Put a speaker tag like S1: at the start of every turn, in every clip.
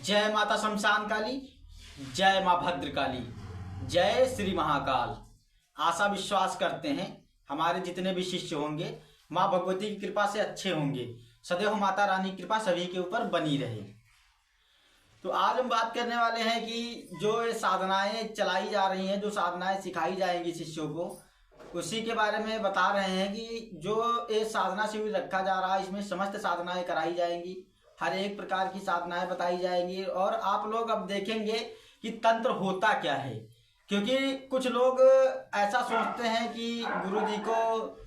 S1: जय माता शमशान काली, जय माँ भद्रकाली, जय श्री महाकाल। आशा विश्वास करते हैं हमारे जितने भी शिष्य होंगे माँ भगवती की कृपा से अच्छे होंगे। सदैव माता रानी की कृपा सभी के ऊपर बनी रहे। तो आज हम बात करने वाले हैं कि जो ये साधनाएं चलाई जा रही हैं, जो साधनाएं सिखाई जाएंगी शिष्यों को, उसी के बारे में बता रहे हैं कि जो ये साधना शिविर रखा जा रहा है इसमें समस्त साधनाएं कराई जाएंगी, हर एक प्रकार की साधनाएं बताई जाएंगी। और आप लोग अब देखेंगे कि तंत्र होता क्या है, क्योंकि कुछ लोग ऐसा सोचते हैं कि गुरुजी को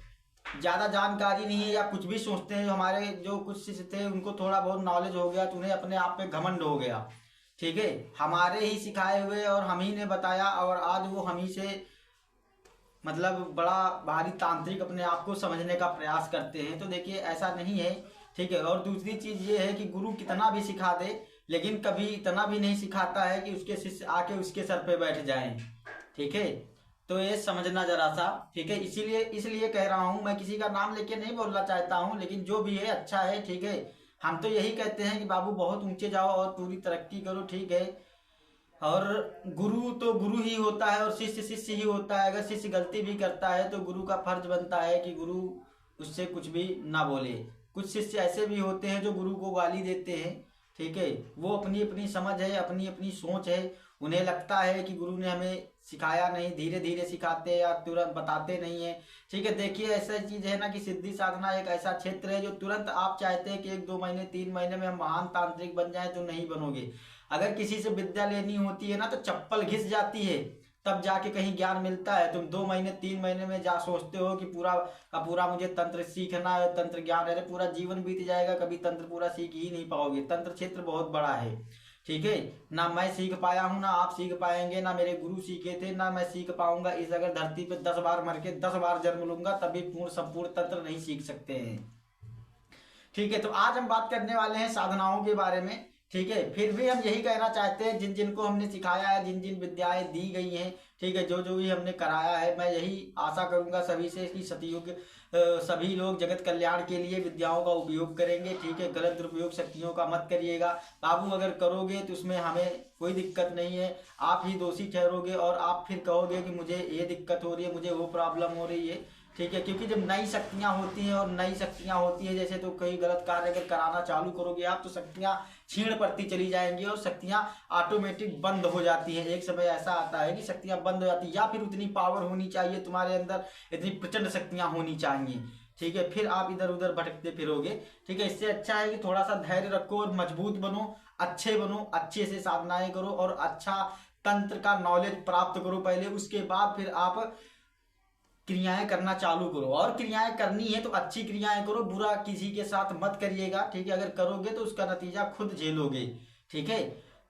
S1: ज़्यादा जानकारी नहीं है या कुछ भी सोचते हैं। हमारे जो कुछ शिष्य थे उनको थोड़ा बहुत नॉलेज हो गया तो उन्हें अपने आप पे घमंड हो गया। ठीक है, हमारे ही सिखाए हुए और हम ही ने बताया और आज वो हम ही से मतलब बड़ा भारी तांत्रिक अपने आप को समझने का प्रयास करते हैं। तो देखिए ऐसा नहीं है। ठीक है, और दूसरी चीज़ ये है कि गुरु कितना भी सिखा दे लेकिन कभी इतना भी नहीं सिखाता है कि उसके शिष्य आके उसके सर पे बैठ जाएं। ठीक है, तो ये समझना जरा सा। ठीक है, इसलिए कह रहा हूँ, मैं किसी का नाम लेके नहीं बोलना चाहता हूँ, लेकिन जो भी है अच्छा है। ठीक है, हम तो यही कहते हैं कि बाबू बहुत ऊंचे जाओ और पूरी तरक्की करो। ठीक है, और गुरु तो गुरु ही होता है और शिष्य शिष्य ही होता है। अगर शिष्य गलती भी करता है तो गुरु का फर्ज बनता है कि गुरु उससे कुछ भी ना बोले। कुछ शिष्य ऐसे भी होते हैं जो गुरु को गाली देते हैं। ठीक है, वो अपनी अपनी समझ है, अपनी अपनी सोच है। उन्हें लगता है कि गुरु ने हमें सिखाया नहीं, धीरे धीरे सिखाते हैं या तुरंत बताते नहीं है। ठीक है, देखिए ऐसा चीज है ना कि सिद्धि साधना एक ऐसा क्षेत्र है जो तुरंत आप चाहते हैं कि 1-2 महीने 3 महीने में हम महान तांत्रिक बन जाए, तो नहीं बनोगे। अगर किसी से विद्या लेनी होती है ना तो चप्पल घिस जाती है तब जाके कहीं ज्ञान मिलता है। तुम 2 महीने 3 महीने में जा सोचते हो कि पूरा का पूरा मुझे तंत्र सीखना है, तंत्र ज्ञान है, पूरा जीवन बीत जाएगा, कभी तंत्र पूरा सीख ही नहीं पाओगे। तंत्र क्षेत्र बहुत बड़ा है। ठीक है, ना मैं सीख पाया हूँ, ना आप सीख पाएंगे, ना मेरे गुरु सीखे थे, ना मैं सीख पाऊंगा। इस अगर धरती पे 10 बार मर के 10 बार जन्म लूंगा तभी पूर्ण संपूर्ण तंत्र नहीं सीख सकते हैं। ठीक है, तो आज हम बात करने वाले हैं साधनाओं के बारे में। ठीक है, फिर भी हम यही कहना चाहते हैं जिन जिनको हमने सिखाया है, जिन जिन विद्याएं दी गई हैं, ठीक है, जो जो भी हमने कराया है, मैं यही आशा करूंगा सभी से कि सतयुग सभी लोग जगत कल्याण के लिए विद्याओं का उपयोग करेंगे। ठीक है, गलत दुरुपयोग शक्तियों का मत करिएगा बाबू। अगर करोगे तो उसमें हमें कोई दिक्कत नहीं है, आप ही दोषी ठहरोगे और आप फिर कहोगे कि मुझे ये दिक्कत हो रही है, मुझे वो प्रॉब्लम हो रही है। ठीक है, क्योंकि जब नई शक्तियां होती हैं और नई शक्तियां होती है जैसे, तो कई गलत कार्य अगर कराना चालू करोगे आप तो शक्तियां क्षीण पड़ती चली जाएंगी और शक्तियां ऑटोमेटिक बंद हो जाती हैं। एक समय ऐसा आता है कि शक्तियां बंद हो जाती है, या फिर उतनी पावर होनी चाहिए तुम्हारे अंदर, इतनी प्रचंड शक्तियां होनी चाहिए। ठीक है, फिर आप इधर उधर भटकते फिरोगे। ठीक है, इससे अच्छा है कि थोड़ा सा धैर्य रखो और मजबूत बनो, अच्छे बनो, अच्छे से साधनाएं करो और अच्छा तंत्र का नॉलेज प्राप्त करो पहले, उसके बाद फिर आप क्रियाएं करना चालू करो। और क्रियाएं करनी है तो अच्छी क्रियाएं करो, बुरा किसी के साथ मत करिएगा। ठीक है, अगर करोगे तो उसका नतीजा खुद झेलोगे। ठीक है,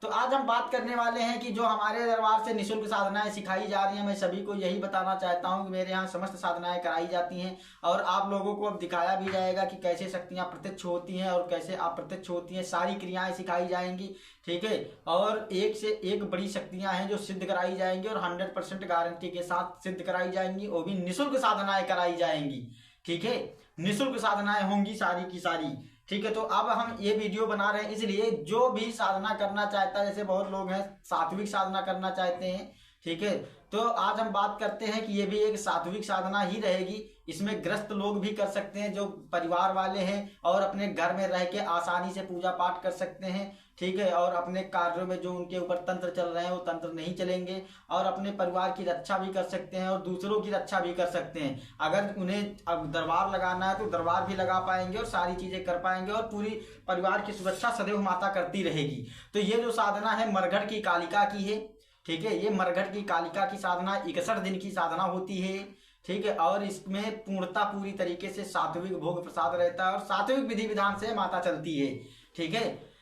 S1: तो आज हम बात करने वाले हैं कि जो हमारे दरबार से निःशुल्क साधनाएं सिखाई जा रही हैं, मैं सभी को यही बताना चाहता हूं कि मेरे यहाँ समस्त साधनाएं कराई जाती हैं और आप लोगों को अब दिखाया भी जाएगा कि कैसे शक्तियां प्रत्यक्ष होती हैं और कैसे अप्रत्यक्ष होती हैं। सारी क्रियाएं सिखाई जाएंगी। ठीक है, और एक से एक बड़ी शक्तियां हैं जो सिद्ध कराई जाएंगी और 100% गारंटी के साथ सिद्ध कराई जाएंगी, वो भी निःशुल्क साधनाएं कराई जाएंगी। ठीक है, निःशुल्क साधनाएं होंगी सारी की सारी। ठीक है, तो अब हम ये वीडियो बना रहे हैं इसलिए जो भी साधना करना चाहता है, जैसे बहुत लोग हैं सात्विक साधना करना चाहते हैं। ठीक है, तो आज हम बात करते हैं कि ये भी एक सात्विक साधना ही रहेगी। इसमें ग्रस्त लोग भी कर सकते हैं जो परिवार वाले हैं और अपने घर में रह के आसानी से पूजा पाठ कर सकते हैं। ठीक है, और अपने कार्यों में जो उनके ऊपर तंत्र चल रहे हैं वो तंत्र नहीं चलेंगे और अपने परिवार की रक्षा भी कर सकते हैं और दूसरों की रक्षा भी कर सकते हैं। अगर उन्हें अब दरबार लगाना है तो दरबार भी लगा पाएंगे और सारी चीजें कर पाएंगे और पूरी परिवार की सुरक्षा सदैव माता करती रहेगी। तो ये जो साधना है मरघट की कालिका की है। ठीक है, ये मरघट की कालिका की साधना 61 दिन की साधना होती है। ठीक है, और इसमें पूर्णता पूरी तरीके से सात्विक भोग प्रसाद रहता है और सात्विक विधि विधान से माता चलती है। ठीक है,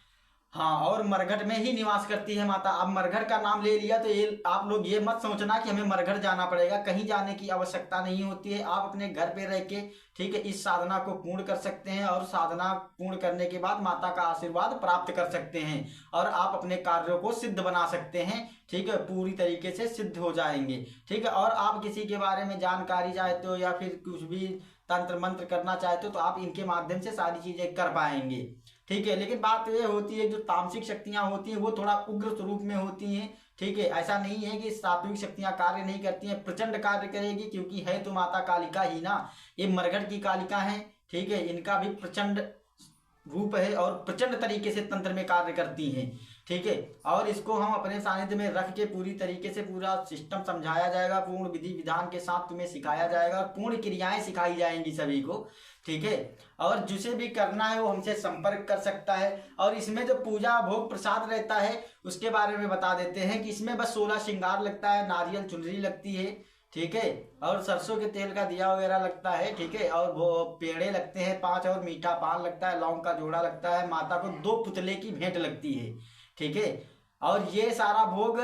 S1: हाँ, और मरघट में ही निवास करती है माता। अब मरघट का नाम ले लिया तो ये आप लोग ये मत सोचना कि हमें मरघट जाना पड़ेगा, कहीं जाने की आवश्यकता नहीं होती है। आप अपने घर पे रह के ठीक है इस साधना को पूर्ण कर सकते हैं और साधना पूर्ण करने के बाद माता का आशीर्वाद प्राप्त कर सकते हैं और आप अपने कार्यों को सिद्ध बना सकते हैं। ठीक है, पूरी तरीके से सिद्ध हो जाएंगे। ठीक है, और आप किसी के बारे में जानकारी चाहते हो या फिर कुछ भी तंत्र मंत्र करना चाहते हो तो आप इनके माध्यम से सारी चीजें कर पाएंगे। ठीक है। लेकिन बात ये होती है जो तामसिक शक्तियां होती हैं वो थोड़ा उग्र स्वरूप में होती हैं, ठीक है। ऐसा नहीं है कि सात्विक शक्तियां कार्य नहीं करती हैं, प्रचंड कार्य करेगी, क्योंकि है तो माता कालिका ही ना, ये मरघट की कालिका है, ठीक है। इनका भी प्रचंड रूप है और प्रचंड तरीके से तंत्र में कार्य करती हैं, ठीक है। और इसको हम अपने सानिध्य में रख के पूरी तरीके से पूरा सिस्टम समझाया जाएगा, पूर्ण विधि विधान के साथ तुम्हें सिखाया जाएगा और पूर्ण क्रियाएं सिखाई जाएंगी सभी को, ठीक है। और जिसे भी करना है वो हमसे संपर्क कर सकता है। और इसमें जो पूजा भोग प्रसाद रहता है उसके बारे में बता देते हैं कि इसमें बस 16 श्रृंगार लगता है, नारियल चुनरी लगती है, ठीक है। और सरसों के तेल का दिया वगैरह लगता है, ठीक है। और वो पेड़े लगते हैं 5 और मीठा पान लगता है, लौंग का जोड़ा लगता है, माता को 2 पुतले की भेंट लगती है, ठीक है। और ये सारा भोग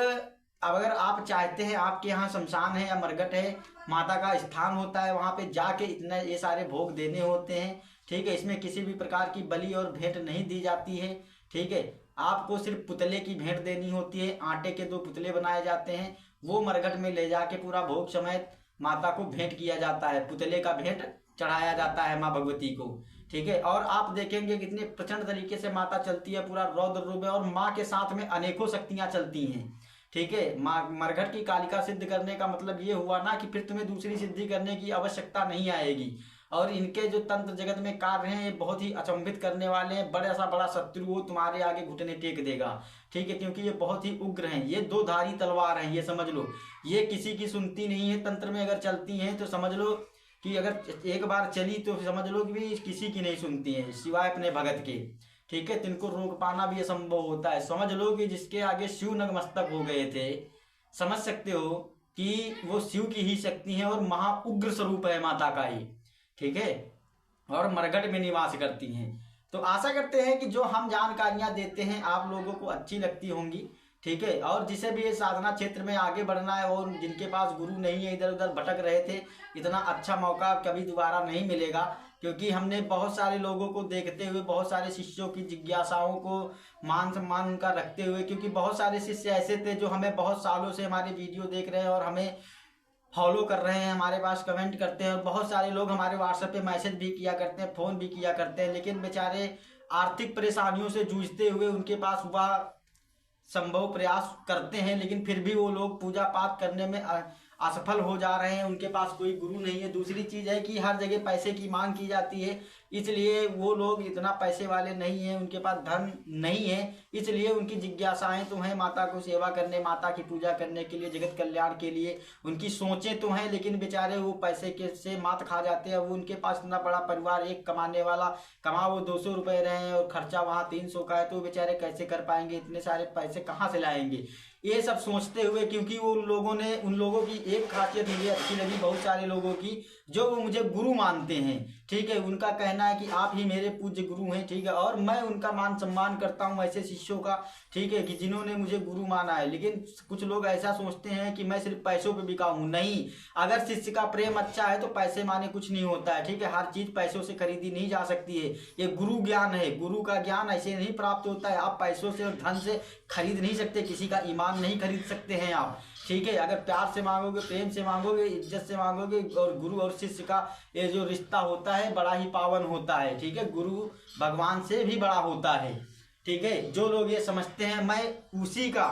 S1: अब अगर आप चाहते हैं, आपके यहाँ शमशान है या मरघट है, माता का स्थान होता है, वहाँ पे जाके इतने ये सारे भोग देने होते हैं, ठीक है। इसमें किसी भी प्रकार की बलि और भेंट नहीं दी जाती है, ठीक है। आपको सिर्फ पुतले की भेंट देनी होती है, आटे के 2 पुतले बनाए जाते हैं, वो मरघट में ले जाके पूरा भोग समेत माता को भेंट किया जाता है, पुतले का भेंट चढ़ाया जाता है माँ भगवती को, ठीक है। और आप देखेंगे कितने प्रचंड तरीके से माता चलती है, पूरा रौद्र रूप है, और माँ के साथ में अनेकों शक्तियां चलती हैं, ठीक है। मरघट की कालिका सिद्ध करने का मतलब ये हुआ ना कि फिर तुम्हें दूसरी सिद्धि करने की आवश्यकता नहीं आएगी। और इनके जो तंत्र जगत में कार्य हैं ये बहुत ही अचंभित करने वाले हैं, बड़ा सा बड़ा शत्रु वो तुम्हारे आगे घुटने टेक देगा, ठीक है। क्योंकि ये बहुत ही उग्र हैं, ये 2 धारी तलवार हैं, ये समझ लो। ये किसी की सुनती नहीं है, तंत्र में अगर चलती हैं तो समझ लो कि अगर एक बार चली तो समझ लो कि भी किसी की नहीं सुनती है सिवाय अपने भगत के, ठीक है। तिनको रोक पाना भी असंभव होता है। समझ लो कि जिसके आगे शिव नतमस्तक हो गए थे, समझ सकते हो कि वो शिव की ही शक्ति है और महा उग्र स्वरूप है माता का ही, ठीक है। और मरघट में निवास करती हैं। तो आशा करते हैं कि जो हम जानकारियां देते हैं आप लोगों को अच्छी लगती होंगी, ठीक है। और जिसे भी ये साधना क्षेत्र में आगे बढ़ना है और जिनके पास गुरु नहीं है, इधर उधर भटक रहे थे, इतना अच्छा मौका कभी दोबारा नहीं मिलेगा। क्योंकि हमने बहुत सारे लोगों को देखते हुए, बहुत सारे शिष्यों की जिज्ञासाओं को मान सम्मान उनका रखते हुए, क्योंकि बहुत सारे शिष्य ऐसे थे जो हमें बहुत सालों से हमारी वीडियो देख रहे हैं और हमें फॉलो कर रहे हैं, हमारे पास कमेंट करते हैं, और बहुत सारे लोग हमारे व्हाट्सएप पे मैसेज भी किया करते हैं, फ़ोन भी किया करते हैं। लेकिन बेचारे आर्थिक परेशानियों से जूझते हुए उनके पास वह संभव प्रयास करते हैं, लेकिन फिर भी वो लोग पूजा पाठ करने में असफल हो जा रहे हैं, उनके पास कोई गुरु नहीं है। दूसरी चीज है कि हर जगह पैसे की मांग की जाती है, इसलिए वो लोग इतना पैसे वाले नहीं हैं, उनके पास धन नहीं है, इसलिए उनकी जिज्ञासाएं तो हैं माता को सेवा करने, माता की पूजा करने के लिए, जगत कल्याण के लिए उनकी सोचें तो हैं, लेकिन बेचारे वो पैसे के से मात खा जाते हैं। वो उनके पास इतना बड़ा परिवार, एक कमाने वाला कमा वो 200 रुपये रहे हैं और खर्चा वहाँ 300 का है, तो बेचारे कैसे कर पाएंगे, इतने सारे पैसे कहाँ से लाएंगे, ये सब सोचते हुए। क्योंकि वो उन लोगों की एक खासियत मुझे अच्छी लगी, बहुत सारे लोगों की, जो वो मुझे गुरु मानते हैं, ठीक है। उनका कहना है कि आप ही मेरे पूज्य गुरु हैं, ठीक है। और मैं उनका मान सम्मान करता हूं ऐसे शिष्यों का, ठीक है, कि जिन्होंने मुझे गुरु माना है। लेकिन कुछ लोग ऐसा सोचते हैं कि मैं सिर्फ पैसों पे बिका हूं। नहीं, अगर शिष्य का प्रेम अच्छा है तो पैसे माने कुछ नहीं होता है, ठीक है। हर चीज पैसों से खरीदी नहीं जा सकती है, ये गुरु ज्ञान है। गुरु का ज्ञान ऐसे नहीं प्राप्त होता है, आप पैसों से और धन से खरीद नहीं सकते, किसी का ईमान नहीं खरीद सकते हैं आप, ठीक है। अगर प्यार से मांगोगे, प्रेम से मांगोगे, इज्जत से मांगोगे, और गुरु और शिष्य का ये जो रिश्ता होता है बड़ा ही पावन होता है, ठीक है। गुरु भगवान से भी बड़ा होता है, ठीक है। जो लोग ये समझते हैं मैं उसी का,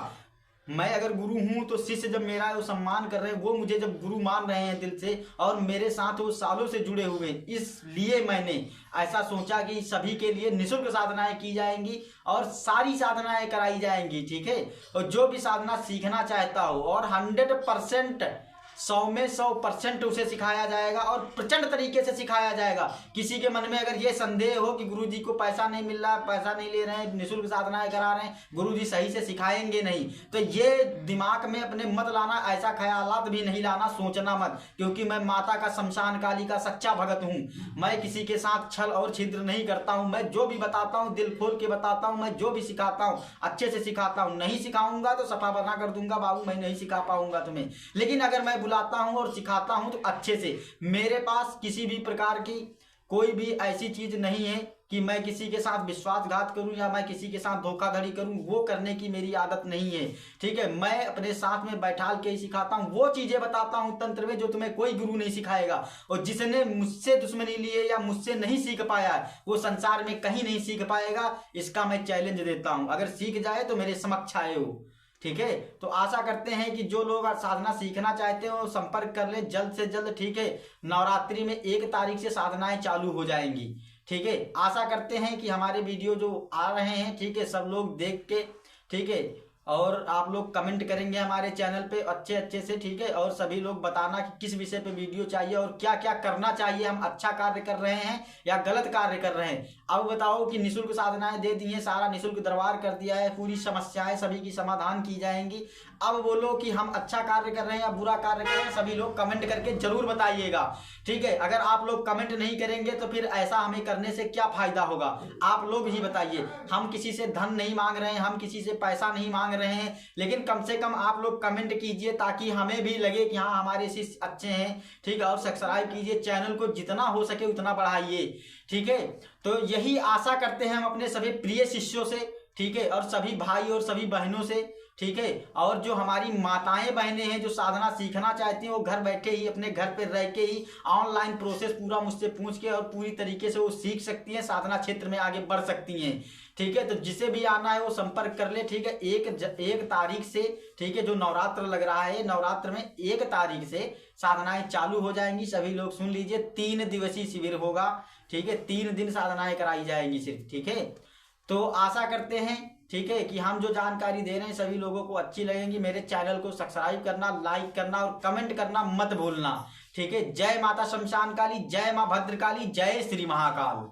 S1: मैं अगर गुरु हूं तो शिष्य जब मेरा वो सम्मान कर रहे हैं, वो मुझे जब गुरु मान रहे हैं दिल से और मेरे साथ वो सालों से जुड़े हुए, इसलिए मैंने ऐसा सोचा कि सभी के लिए निःशुल्क साधनाएं की जाएंगी और सारी साधनाएं कराई जाएंगी, ठीक है। और जो भी साधना सीखना चाहता हो और 100% 100 में 100% उसे सिखाया जाएगा और प्रचंड तरीके से सिखाया जाएगा। किसी के मन में अगर ये संदेह हो कि गुरुजी को पैसा नहीं मिल रहा, पैसा नहीं ले रहे हैं, निःशुल्क साधनाएं करा रहे हैं, गुरुजी सही से सिखाएंगे नहीं, तो ये दिमाग में अपने मत लाना, ऐसा ख्यालात भी नहीं लाना, सोचना मत। क्योंकि मैं माता का शमशान काली का सच्चा भगत हूँ, मैं किसी के साथ छल और छिद्र नहीं करता हूँ। मैं जो भी बताता हूँ दिल खोल के बताता हूँ, मैं जो भी सिखाता हूँ अच्छे से सिखाता हूँ। नहीं सिखाऊंगा तो सफा बना कर दूंगा, बाबू मैं नहीं सिखा पाऊंगा तुम्हें। लेकिन अगर मैं बुलाता हूं और सिखाता हूं तो अच्छे से। मेरे पास किसी भी प्रकार की कोई भी ऐसी चीज नहीं है कि मैं किसी के साथ विश्वासघात करूं या मैं किसी के साथ धोखाधड़ी करूं, वो करने की मेरी आदत नहीं है। ठीक है, मैं अपने साथ में बैठाल के ही सिखाता हूं, वो चीजें बताता हूं तंत्र में जो तुम्हें कोई गुरु नहीं सिखाएगा। और जिसने मुझसे दुश्मनी ली है या मुझसे नहीं सीख पाया है वो संसार में कहीं नहीं सीख पाएगा, इसका मैं चैलेंज देता हूं। अगर सीख जाए तो मेरे समक्ष आए हो। ठीक है, तो आशा करते हैं कि जो लोग साधना सीखना चाहते हो संपर्क कर ले जल्द से जल्द। ठीक है, नवरात्रि में 1 तारीख से साधनाएं चालू हो जाएंगी। ठीक है, आशा करते हैं कि हमारे वीडियो जो आ रहे हैं, ठीक है, सब लोग देख के, ठीक है, और आप लोग कमेंट करेंगे हमारे चैनल पे अच्छे अच्छे से। ठीक है, और सभी लोग बताना कि किस विषय पे वीडियो चाहिए और क्या क्या करना चाहिए, हम अच्छा कार्य कर रहे हैं या गलत कार्य कर रहे हैं। अब बताओ कि निःशुल्क साधनाएं दे दी हैं, सारा निःशुल्क दरबार कर दिया है, पूरी समस्याएं सभी की समाधान की जाएंगी। अब बोलो कि हम अच्छा कार्य कर रहे हैं या बुरा कार्य कर रहे हैं, सभी लोग कमेंट करके जरूर बताइएगा। ठीक है, अगर आप लोग कमेंट नहीं करेंगे तो फिर ऐसा हमें करने से क्या फायदा होगा, आप लोग ही बताइए। हम किसी से धन नहीं मांग रहे हैं, हम किसी से पैसा नहीं मांग रहे हैं, लेकिन कम से कम आप लोग कमेंट कीजिए ताकि हमें भी लगे कि हाँ हमारे शिष्य अच्छे हैं। ठीक है, और सब्सक्राइब कीजिए, चैनल को जितना हो सके उतना बढ़ाइए। ठीक है, तो यही आशा करते हैं हम अपने सभी प्रिय शिष्यों से। ठीक है, और सभी भाई और सभी बहनों से। ठीक है, और जो हमारी माताएं बहनें हैं जो साधना सीखना चाहती हैं वो घर बैठे ही अपने घर पे रह के ही ऑनलाइन प्रोसेस पूरा मुझसे पूछ के और पूरी तरीके से वो सीख सकती हैं, साधना क्षेत्र में आगे बढ़ सकती हैं। ठीक है, तो जिसे भी आना है वो संपर्क कर ले। ठीक है, 1 तारीख से, ठीक है, जो नवरात्र लग रहा है, नवरात्र में 1 तारीख से साधनाएं चालू हो जाएंगी। सभी लोग सुन लीजिए, 3 दिवसीय शिविर होगा। ठीक है, 3 दिन साधनाएं कराई जाएंगी सिर्फ। ठीक है, तो आशा करते हैं, ठीक है, कि हम जो जानकारी दे रहे हैं सभी लोगों को अच्छी लगेगी। मेरे चैनल को सब्सक्राइब करना, लाइक करना और कमेंट करना मत भूलना। ठीक है, जय माता शमशान काली, जय मां भद्रकाली, जय श्री महाकाल।